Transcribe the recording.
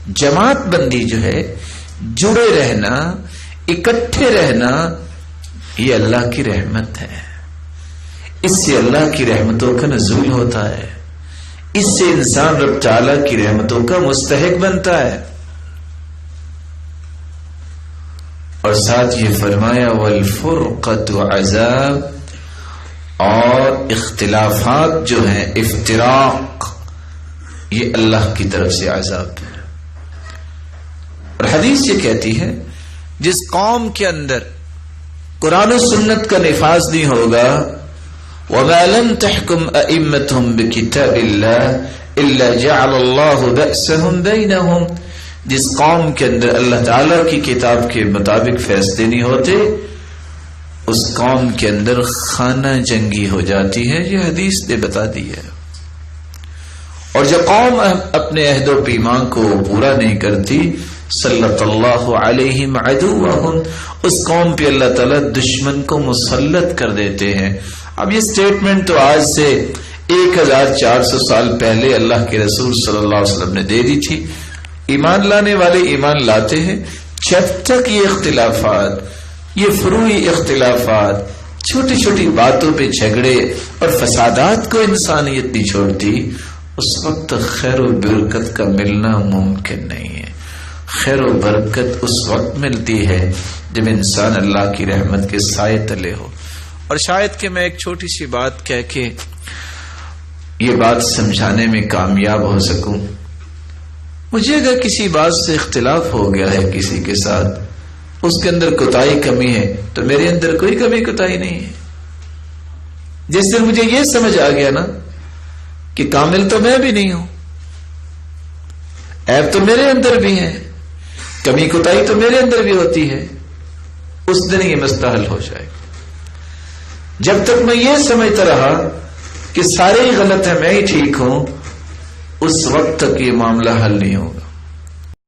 جماعت بندی جو ہے، جڑے رہنا، اکٹھے رہنا، یہ اللہ کی رحمت ہے. اس سے اللہ کی رحمتوں کا نزول ہوتا ہے، اس سے انسان رب تعالی کی رحمتوں کا مستحق بنتا ہے. اور ساتھ یہ فرمایا والفرقۃ عذاب، اور اختلافات جو ہیں، افتراق، یہ اللہ کی طرف سے عذاب ہے. اور حدیث یہ کہتی ہے جس قوم کے اندر قرآن و سنت کا نفاذ نہیں ہوگا، وَمَا لَمْ تَحْكُمْ أَئِمَّتُهُمْ بِكِتَابِ اللَّهِ إِلَّا جَعَلَ اللَّهُ بَأْسَهُمْ بَيْنَهُمْ، جس قوم کے اندر اللہ تعالیٰ کی کتاب کے مطابق فیصلے نہیں ہوتے، اس قوم کے اندر خانہ جنگی ہو جاتی ہے. یہ حدیث نے بتا دی ہے. اور جو قوم اپنے عہد و پیمان کو پورا نہیں کرتی، سلط اللہ علیہم عدوہم، اس قوم پہ اللہ تعالیٰ دشمن کو مسلط کر دیتے ہیں. اب یہ سٹیٹمنٹ تو آج سے 1400 سال پہلے اللہ کے رسول صلی اللہ علیہ وسلم نے دے دی تھی. ایمان لانے والے ایمان لاتے ہیں. جب تک یہ اختلافات، یہ فروعی اختلافات، چھوٹی چھوٹی باتوں پہ جھگڑے اور فسادات کو انسانیت نہیں چھوڑتی، اس وقت خیر و برکت کا ملنا ممکن نہیں ہے. خیر و برکت اس وقت ملتی ہے جب انسان اللہ کی رحمت کے سائے تلے ہو. اور شاید کہ میں ایک چھوٹی سی بات کہہ کے یہ بات سمجھانے میں کامیاب ہو سکوں. مجھے اگر کسی بات سے اختلاف ہو گیا ہے کسی کے ساتھ، اس کے اندر کوتاہی کمی ہے، تو میرے اندر کوئی کمی کوتاہی نہیں ہے. جس دن مجھے یہ سمجھ آ گیا نا کہ کامل تو میں بھی نہیں ہوں، عیب تو میرے اندر بھی ہے، کمی کوتاہی تو میرے اندر بھی ہوتی ہے، اس دن یہ مسئلہ حل ہو جائے گا. جب تک میں یہ سمجھتا رہا کہ سارے ہی غلط ہیں، میں ہی ٹھیک ہوں، اس وقت تک یہ معاملہ حل نہیں ہوگا.